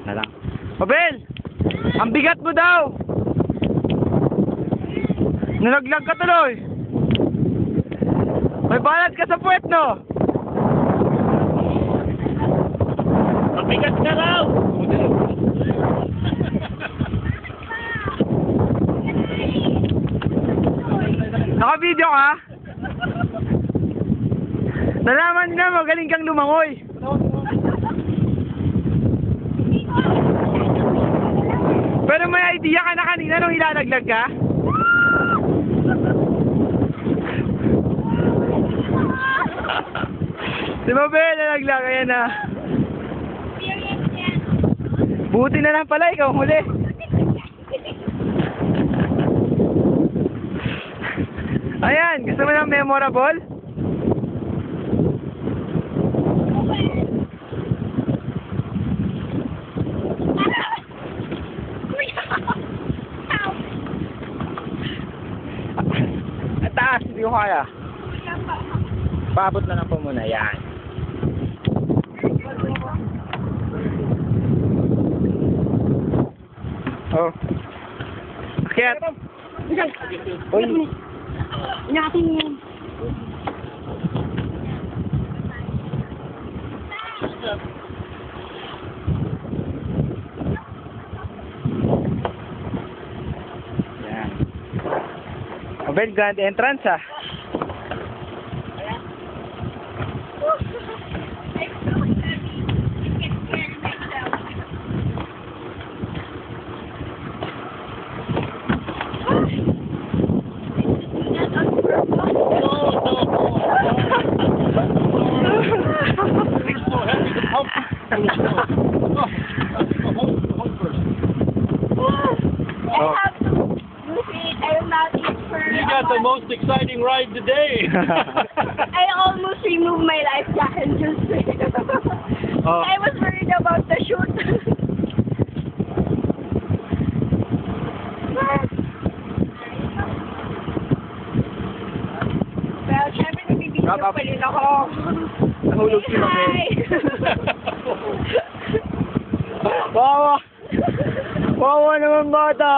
Na lang. Mabel! Ang bigat mo daw! Nalaglag ka tuloy! May balat ka sa puwet, no? Ang bigat ka raw! Naka-video ka? Nalaman na, magaling kang lumangoy. Pero may idea ka na kanina nung ilalaglag ka? Si Mabel, nalaglag. Ayan na. Buti na lang pala, ikaw huli. Ayan, gusto mo ng memorable? At taas, hindi ko kaya. Paabot na lang po muna, yan. Oh. Akyat. Uy. Inatin mo. Yan. Mabel, grand entrance ah. I have to move it. I will not eat for You got the most exciting ride today. I almost removed my life jacket just Oh. I was worried about the shoot. Well, syempre nagbibideo pa rin ako. Nahulog si Mabel. Hi! Wawa! Wawa naman bata!